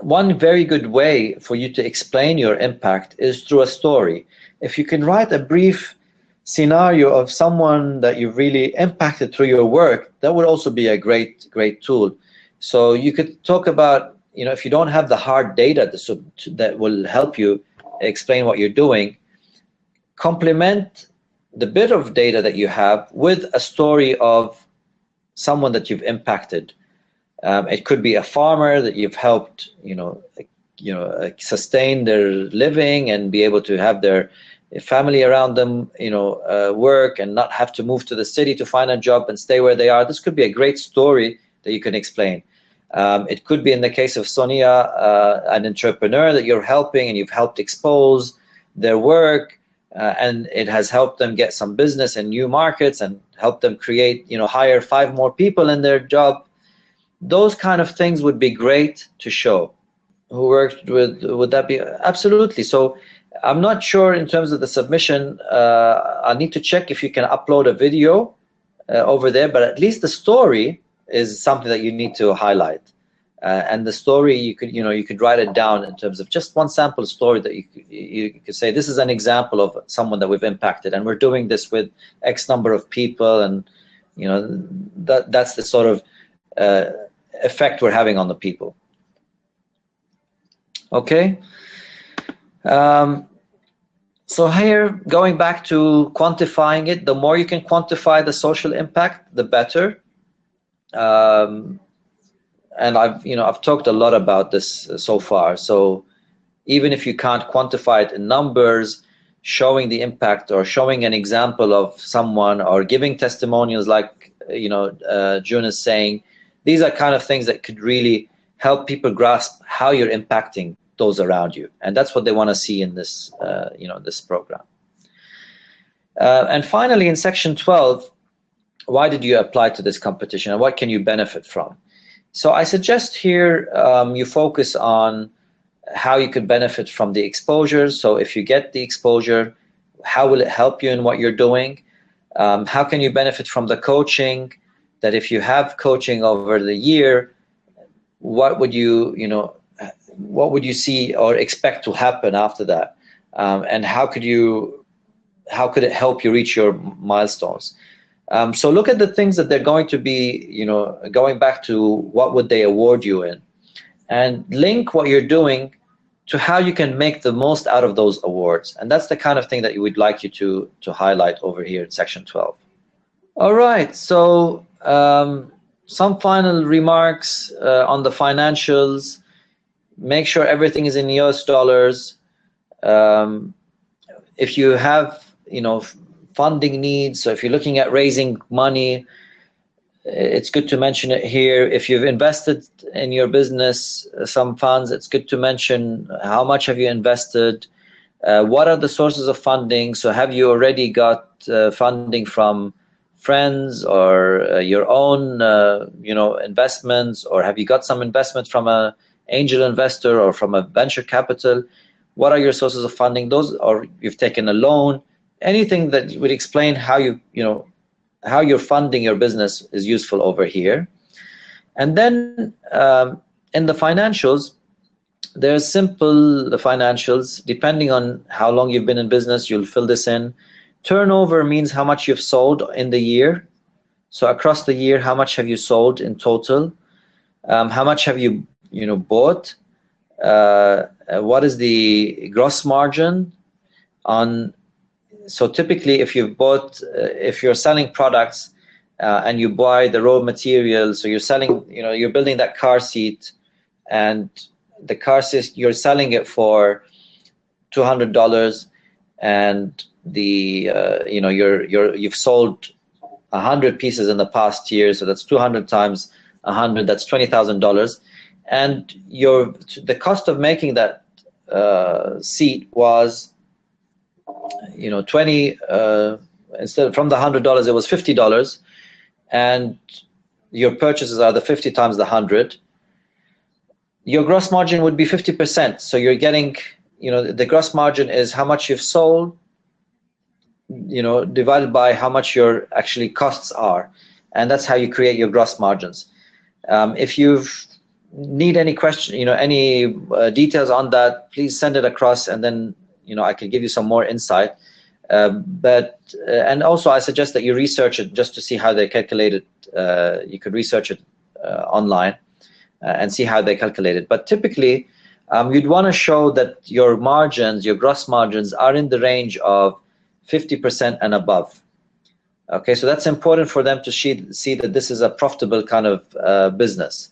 A: one very good way for you to explain your impact is through a story. If you can write a brief scenario of someone that you've really impacted through your work, that would also be a great tool. So you could talk about, if you don't have the hard data that will help you explain what you're doing, complement the bit of data that you have with a story of someone that you've impacted. It could be a farmer that you've helped, sustain their living and be able to have their family around them, work and not have to move to the city to find a job and stay where they are. This could be a great story that you can explain. It could be in the case of Sonia, an entrepreneur that you're helping and you've helped expose their work, and it has helped them get some business in new markets and help them create, hire 5 more people in their job. Those kind of things would be great to show. Who worked with, would that be? Absolutely. So I'm not sure in terms of the submission. I need to check if you can upload a video over there, but at least the story is something that you need to highlight. And the story, you could write it down in terms of just one sample story that you could say, this is an example of someone that we've impacted, and we're doing this with X number of people, and that's the sort of effect we're having on the people. Okay. So here, going back to quantifying it, the more you can quantify the social impact, the better. And I've talked a lot about this so far. So even if you can't quantify it in numbers, showing the impact or showing an example of someone or giving testimonials, like June is saying, these are kind of things that could really help people grasp how you're impacting those around you, and that's what they want to see in this this program. And finally, in section 12, why did you apply to this competition and what can you benefit from? So I suggest here you focus on how you could benefit from the exposure. So if you get the exposure, how will it help you in what you're doing? How can you benefit from the coaching? That if you have coaching over the year, what would you see or expect to happen after that? And how could it help you reach your milestones? So look at the things that they're going to be, going back to what would they award you in, and link what you're doing to how you can make the most out of those awards. And that's the kind of thing that we would like you to highlight over here in section 12. All right, so some final remarks on the financials. Make sure everything is in US dollars. If you have, funding needs, so if you're looking at raising money, it's good to mention it here. If you've invested in your business some funds, it's good to mention how much have you invested, what are the sources of funding. So have you already got funding from friends or your own investments, or have you got some investment from a angel investor or from a venture capital? What are your sources of funding? Those, or you've taken a loan. Anything that would explain how how you're funding your business is useful over here. And then in the financials, there's the financials, depending on how long you've been in business, you'll fill this in. Turnover means how much you've sold in the year. So across the year, how much have you sold in total? How much have you bought? What is the gross margin on? So typically, if if you're selling products and you buy the raw materials, so you're selling, you're building that car seat, and the car seat, you're selling it for $200, and you've sold 100 pieces in the past year, so that's 200 times 100, that's $20,000, and the cost of making that seat was 20 instead, from the $100 it was $50, and your purchases are the 50 times the 100. Your gross margin would be 50%. So you're getting, the gross margin is how much you've sold, divided by how much your actually costs are, and that's how you create your gross margins. If you need any question, any details on that, please send it across, and then I can give you some more insight. And also I suggest that you research it just to see how they calculate it. You could research it online and see how they calculate it. But typically, you'd want to show that your margins, your gross margins, are in the range of 50% and above. Okay, so that's important for them to see that this is a profitable kind of business.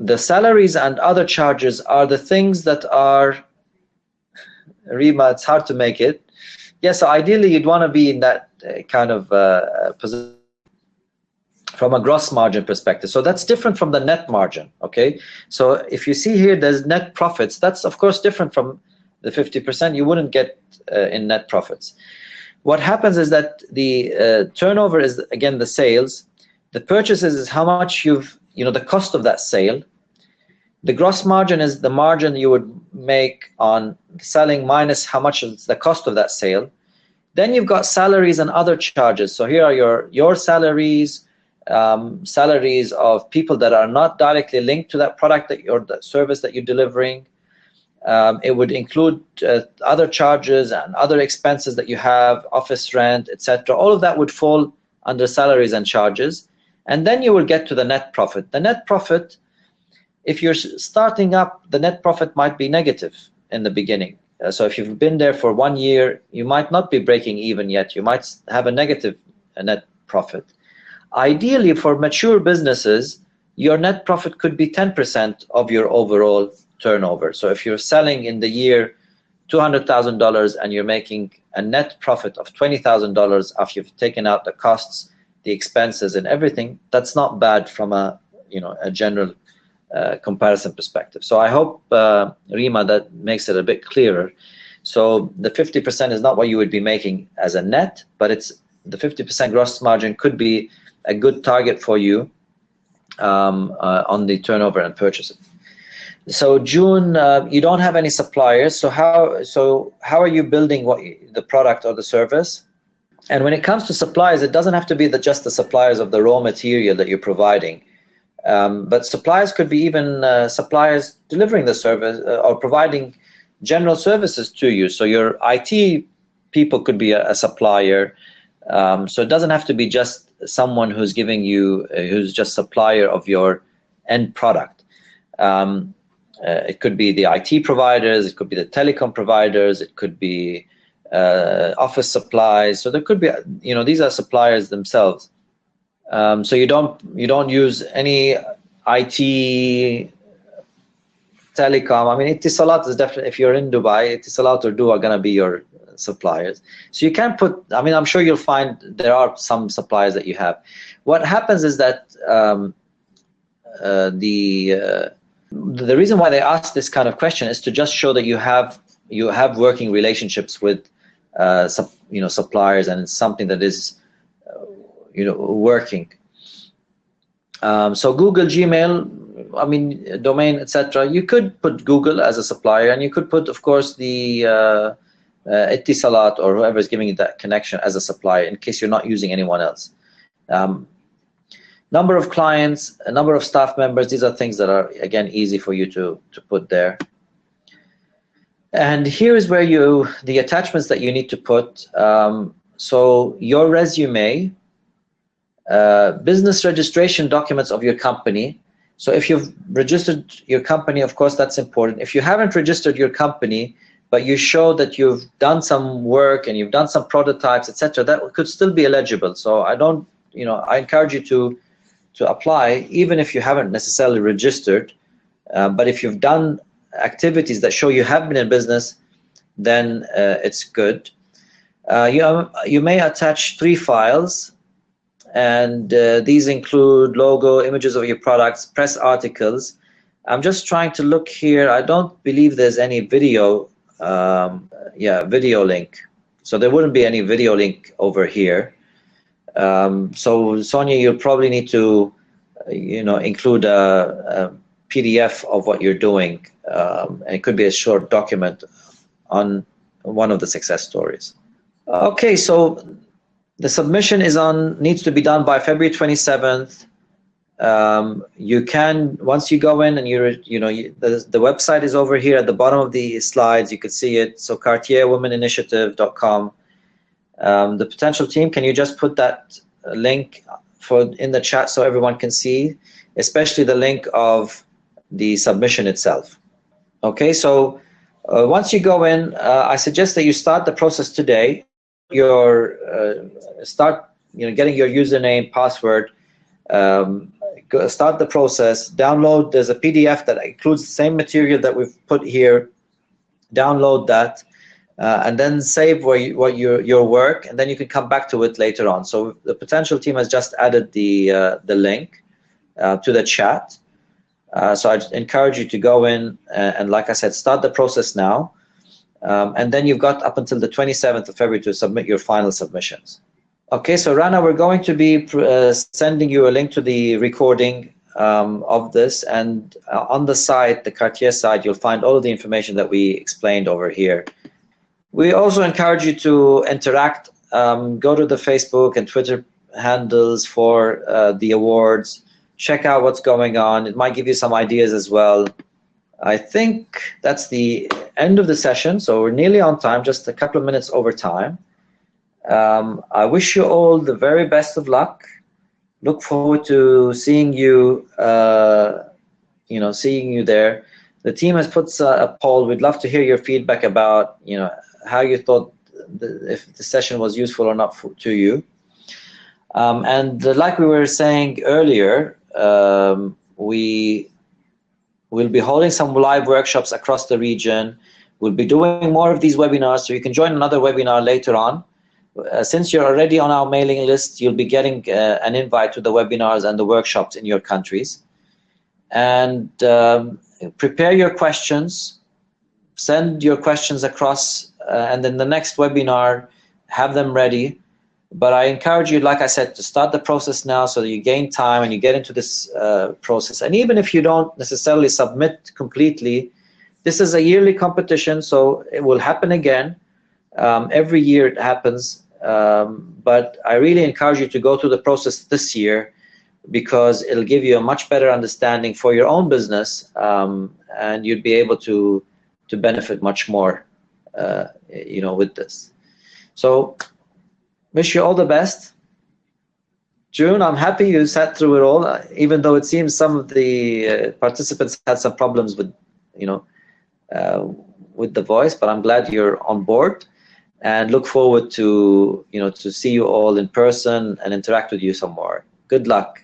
A: The salaries and other charges are the things that are, Rima, it's hard to make it. Yeah, so ideally you'd want to be in that kind of position from a gross margin perspective. So that's different from the net margin, okay? So if you see here, there's net profits. That's, of course, different from the 50%. You wouldn't get in net profits. What happens is that the turnover is, again, the sales. The purchases is how much the cost of that sale. The gross margin is the margin you would make on selling minus how much is the cost of that sale. Then you've got salaries and other charges. So here are your salaries, salaries of people that are not directly linked to that product or the service that you're delivering. It would include other charges and other expenses that you have, office rent, etc. All of that would fall under salaries and charges. And then you will get to the net profit. The net profit, if you're starting up, the net profit might be negative in the beginning. So if you've been there for 1 year, you might not be breaking even yet. You might have a negative net profit. Ideally, for mature businesses, your net profit could be 10% of your overall turnover. So if you're selling in the year $200,000 and you're making a net profit of $20,000 after you've taken out the costs, the expenses, and everything, that's not bad from a general comparison perspective. So I hope, Rima, that makes it a bit clearer. So the 50% is not what you would be making as a net, but it's the 50% gross margin could be a good target for you on the turnover and purchases. So June, you don't have any suppliers. So how are you building the product or the service? And when it comes to suppliers, it doesn't have to be just the suppliers of the raw material that you're providing. But suppliers could be even suppliers delivering the service or providing general services to you. So your IT people could be a supplier. So it doesn't have to be just someone who's giving you, who's just supplier of your end product. It could be the IT providers, it could be the telecom providers, it could be office supplies. So there could be, these are suppliers themselves. So you don't use any IT, telecom. I mean, Etisalat is definitely, if you're in Dubai, Etisalat or Du are going to be your suppliers. So you can't put, I mean, I'm sure you'll find there are some suppliers that you have. What happens is that the reason why they ask this kind of question is to just show that you have working relationships with suppliers, and it's something that is working. So Google, Gmail, I mean, domain, etc. You could put Google as a supplier, and you could put, of course, the Etisalat or whoever is giving you that connection as a supplier in case you're not using anyone else. Number of clients, a number of staff members, these are things that are, again, easy for you to put there. And here is where the attachments that you need to put. So your resume, business registration documents of your company. So if you've registered your company, of course, that's important. If you haven't registered your company, but you show that you've done some work and you've done some prototypes, etc., that could still be eligible. So I encourage you to apply, even if you haven't necessarily registered. But if you've done activities that show you have been in business, then it's good. You may attach 3 files, and these include logo, images of your products, press articles. I'm just trying to look here. I don't believe there's any video, video link. So there wouldn't be any video link over here. So Sonia, you'll probably need to, include a PDF of what you're doing. And it could be a short document on one of the success stories. Okay, so the submission needs to be done by February 27th. You can, once you go in and the website is over here at the bottom of the slides, you could see it. So CartierWomenInitiative.com. The potential team, can you just put that link in the chat so everyone can see, especially the link of the submission itself. Okay, so once you go in, I suggest that you start the process today. Start getting your username, password, start the process, download. There's a PDF that includes the same material that we've put here. Download that, and then save your work, and then you can come back to it later on. So the potential team has just added the link to the chat. So I encourage you to go in and, like I said, start the process now. And then you've got up until the 27th of February to submit your final submissions. Okay, so Rana, we're going to be sending you a link to the recording of this, and on the site, the Cartier site, you'll find all of the information that we explained over here. We also encourage you to interact. Go to the Facebook and Twitter handles for the awards. Check out what's going on. It might give you some ideas as well. I think that's the end of the session, so we're nearly on time, just a couple of minutes over time. I wish you all the very best of luck. Look forward to seeing you, seeing you there. The team has put a poll. We'd love to hear your feedback about, how you thought if the session was useful or not to you. And like we were saying earlier, we will be holding some live workshops across the region. We'll be doing more of these webinars, so you can join another webinar later on. Since you're already on our mailing list, you'll be getting an invite to the webinars and the workshops in your countries. And prepare your questions, send your questions across, and then the next webinar, have them ready. But I encourage you, like I said, to start the process now so that you gain time and you get into this process. And even if you don't necessarily submit completely, this is a yearly competition, so it will happen again. Every year it happens, but I really encourage you to go through the process this year, because it'll give you a much better understanding for your own business, and you'd be able to benefit much more, with this. So, wish you all the best. June, I'm happy you sat through it all, even though it seems some of the participants had some problems with, with the voice, but I'm glad you're on board, and look forward to, to see you all in person and interact with you some more. Good luck.